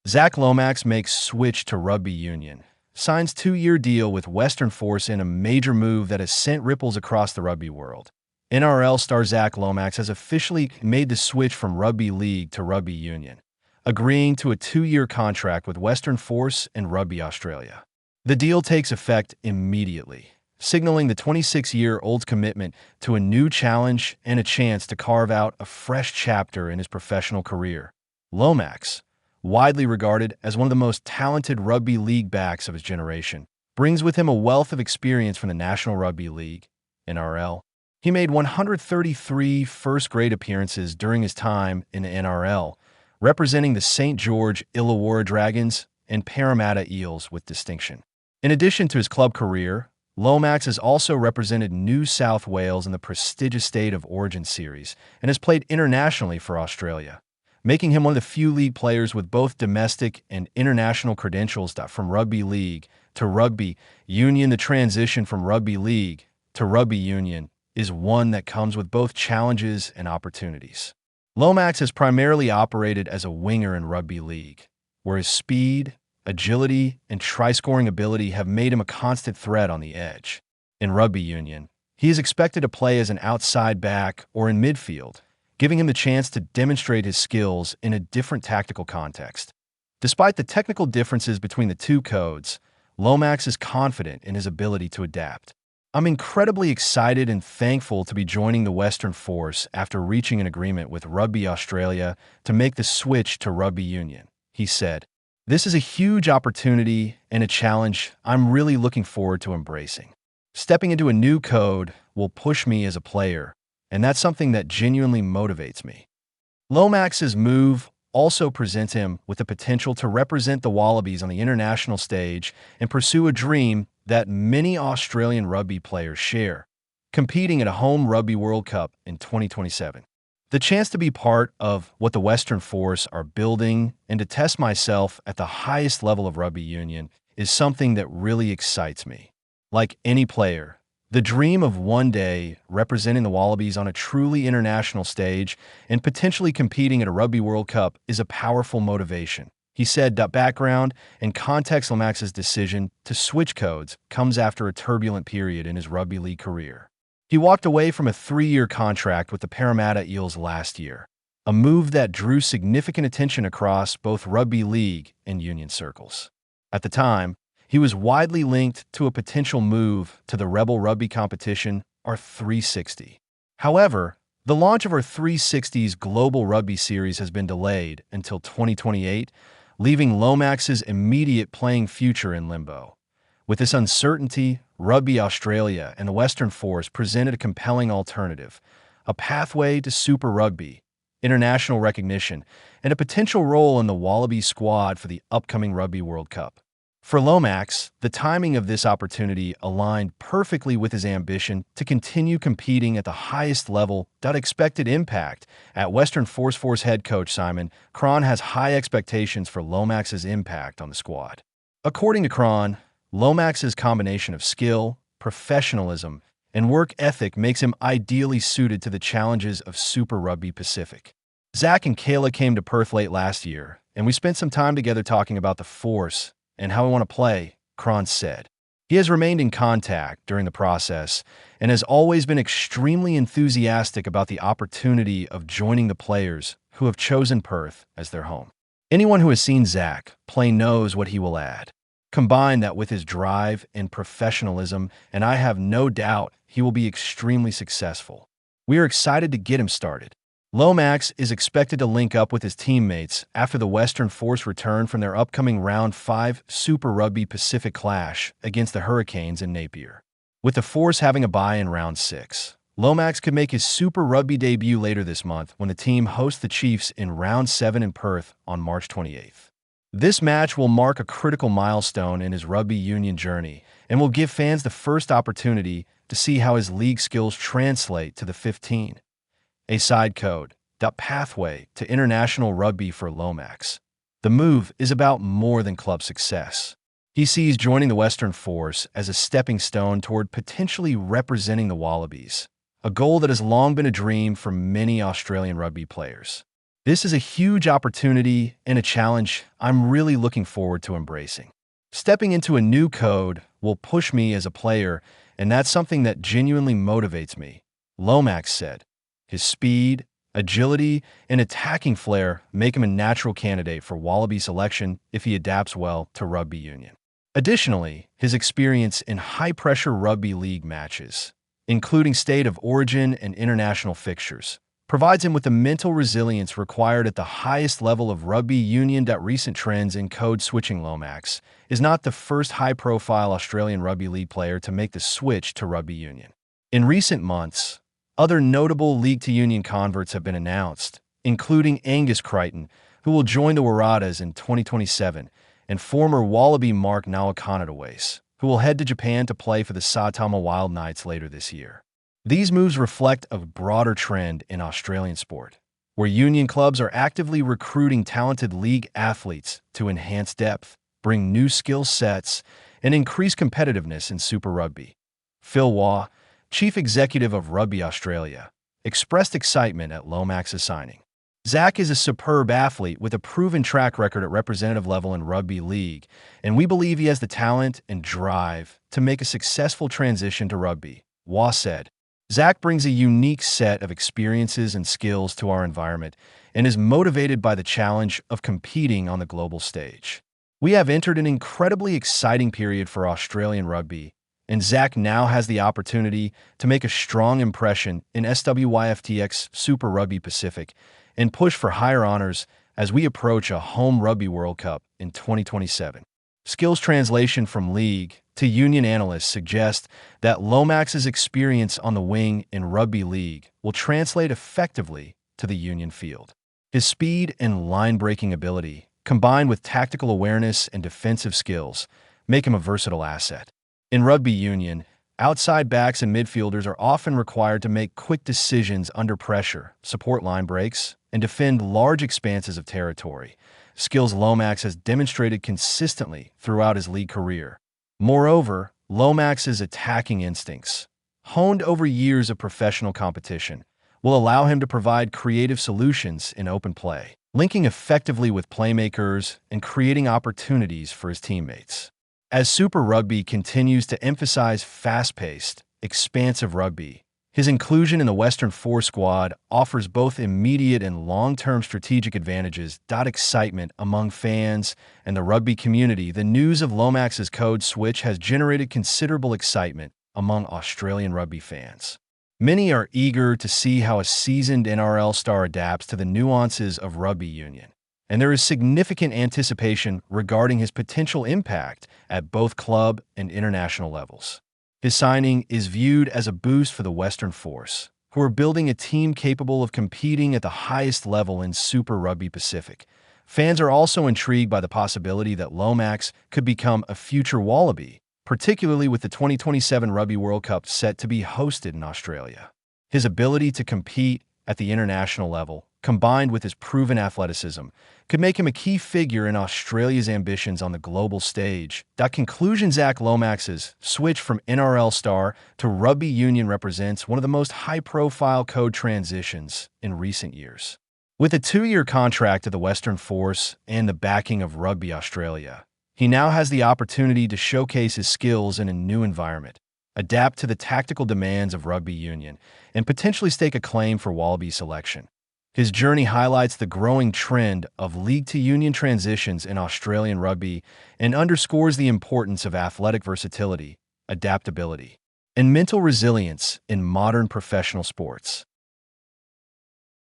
Zac Lomax makes switch to rugby union, signs two-year deal with Western Force in a major move that has sent ripples across the rugby world. NRL star Zac Lomax has officially made the switch from rugby league to rugby union, agreeing to a two-year contract with Western Force and Rugby Australia. The deal takes effect immediately, signaling the 26-year-old's commitment to a new challenge and a chance to carve out a fresh chapter in his professional career. Lomax, widely regarded as one of the most talented rugby league backs of his generation, brings with him a wealth of experience from the National Rugby League, NRL. He made 133 first-grade appearances during his time in the NRL, representing the St. George Illawarra Dragons and Parramatta Eels with distinction. In addition to his club career, Lomax has also represented New South Wales in the prestigious State of Origin series and has played internationally for Australia, making him one of the few league players with both domestic and international credentials. From rugby league to rugby union, the transition from rugby league to rugby union is one that comes with both challenges and opportunities. Lomax has primarily operated as a winger in rugby league, where his speed, agility, and try-scoring ability have made him a constant threat on the edge. In rugby union, he is expected to play as an outside back or in midfield, giving him the chance to demonstrate his skills in a different tactical context. Despite the technical differences between the two codes, Lomax is confident in his ability to adapt. "I'm incredibly excited and thankful to be joining the Western Force after reaching an agreement with Rugby Australia to make the switch to rugby union," he said. "This is a huge opportunity and a challenge I'm really looking forward to embracing. Stepping into a new code will push me as a player, and that's something that genuinely motivates me." Lomax's move also presents him with the potential to represent the Wallabies on the international stage and pursue a dream that many Australian rugby players share, competing at a home Rugby World Cup in 2027. "The chance to be part of what the Western Force are building and to test myself at the highest level of rugby union is something that really excites me. Like any player, the dream of one day representing the Wallabies on a truly international stage and potentially competing at a Rugby World Cup is a powerful motivation," he said. Background and context: Lomax's decision to switch codes comes after a turbulent period in his rugby league career. He walked away from a 3-year contract with the Parramatta Eels last year, a move that drew significant attention across both rugby league and union circles. At the time, he was widely linked to a potential move to the Rebel Rugby competition, R360. However, the launch of R360's Global Rugby Series has been delayed until 2028, leaving Lomax's immediate playing future in limbo. With this uncertainty, Rugby Australia and the Western Force presented a compelling alternative: a pathway to Super Rugby, international recognition, and a potential role in the Wallabies squad for the upcoming Rugby World Cup. For Lomax, the timing of this opportunity aligned perfectly with his ambition to continue competing at the highest level. Expected impact at Western Force head coach Simon Cron has high expectations for Lomax's impact on the squad. According to Cron, Lomax's combination of skill, professionalism, and work ethic makes him ideally suited to the challenges of Super Rugby Pacific. "Zac and Kayla came to Perth late last year, and we spent some time together talking about the Force and how we want to play," Cron said. He has remained in contact during the process and has always been extremely enthusiastic about the opportunity of joining the players who have chosen Perth as their home. Anyone who has seen Zac play knows what he will add. Combine that with his drive and professionalism, and I have no doubt he will be extremely successful. We are excited to get him started. Lomax is expected to link up with his teammates after the Western Force return from their upcoming Round 5 Super Rugby Pacific clash against the Hurricanes in Napier. With the Force having a bye in Round 6, Lomax could make his Super Rugby debut later this month when the team hosts the Chiefs in Round 7 in Perth on March 28th. This match will mark a critical milestone in his rugby union journey and will give fans the first opportunity to see how his league skills translate to the 15. A side code, pathway to international rugby for Lomax. The move is about more than club success. He sees joining the Western Force as a stepping stone toward potentially representing the Wallabies, a goal that has long been a dream for many Australian rugby players. This is a huge opportunity and a challenge I'm really looking forward to embracing. Stepping into a new code will push me as a player, and that's something that genuinely motivates me, Lomax said. His speed, agility, and attacking flair make him a natural candidate for Wallaby selection if he adapts well to rugby union. Additionally, his experience in high-pressure rugby league matches, including state of origin and international fixtures, provides him with the mental resilience required at the highest level of rugby union. Recent trends in code switching. Lomax is not the first high-profile Australian rugby league player to make the switch to rugby union. In recent months, other notable league-to-union converts have been announced, including Angus Crichton, who will join the Waratahs in 2027, and former Wallaby Mark Nawaqanitawase, who will head to Japan to play for the Saitama Wild Knights later this year. These moves reflect a broader trend in Australian sport, where union clubs are actively recruiting talented league athletes to enhance depth, bring new skill sets, and increase competitiveness in Super Rugby. Phil Waugh, chief executive of Rugby Australia, expressed excitement at Lomax's signing. Zac is a superb athlete with a proven track record at representative level in rugby league, and we believe he has the talent and drive to make a successful transition to rugby, Waugh said. Zac brings a unique set of experiences and skills to our environment and is motivated by the challenge of competing on the global stage. We have entered an incredibly exciting period for Australian rugby, and Zac now has the opportunity to make a strong impression in SWYFTX Super Rugby Pacific and push for higher honors as we approach a home Rugby World Cup in 2027. Skills translation from league to union analysts suggest that Lomax's experience on the wing in rugby league will translate effectively to the union field. His speed and line-breaking ability, combined with tactical awareness and defensive skills, make him a versatile asset. In rugby union, outside backs and midfielders are often required to make quick decisions under pressure, support line breaks, and defend large expanses of territory, skills Lomax has demonstrated consistently throughout his league career. Moreover, Lomax's attacking instincts, honed over years of professional competition, will allow him to provide creative solutions in open play, linking effectively with playmakers and creating opportunities for his teammates. As Super Rugby continues to emphasize fast-paced, expansive rugby, his inclusion in the Western Four squad offers both immediate and long-term strategic advantages. Excitement among fans and the rugby community. The news of Lomax's code switch has generated considerable excitement among Australian rugby fans. Many are eager to see how a seasoned NRL star adapts to the nuances of rugby union, and there is significant anticipation regarding his potential impact at both club and international levels. His signing is viewed as a boost for the Western Force, who are building a team capable of competing at the highest level in Super Rugby Pacific. Fans are also intrigued by the possibility that Lomax could become a future Wallaby, particularly with the 2027 Rugby World Cup set to be hosted in Australia. His ability to compete at the international level, combined with his proven athleticism, could make him a key figure in Australia's ambitions on the global stage. Conclusion: Zac Lomax's switch from NRL star to rugby union represents one of the most high-profile code transitions in recent years. With a 2-year contract to the Western Force and the backing of Rugby Australia, he now has the opportunity to showcase his skills in a new environment, adapt to the tactical demands of rugby union, and potentially stake a claim for Wallaby selection. His journey highlights the growing trend of league-to-union transitions in Australian rugby and underscores the importance of athletic versatility, adaptability, and mental resilience in modern professional sports.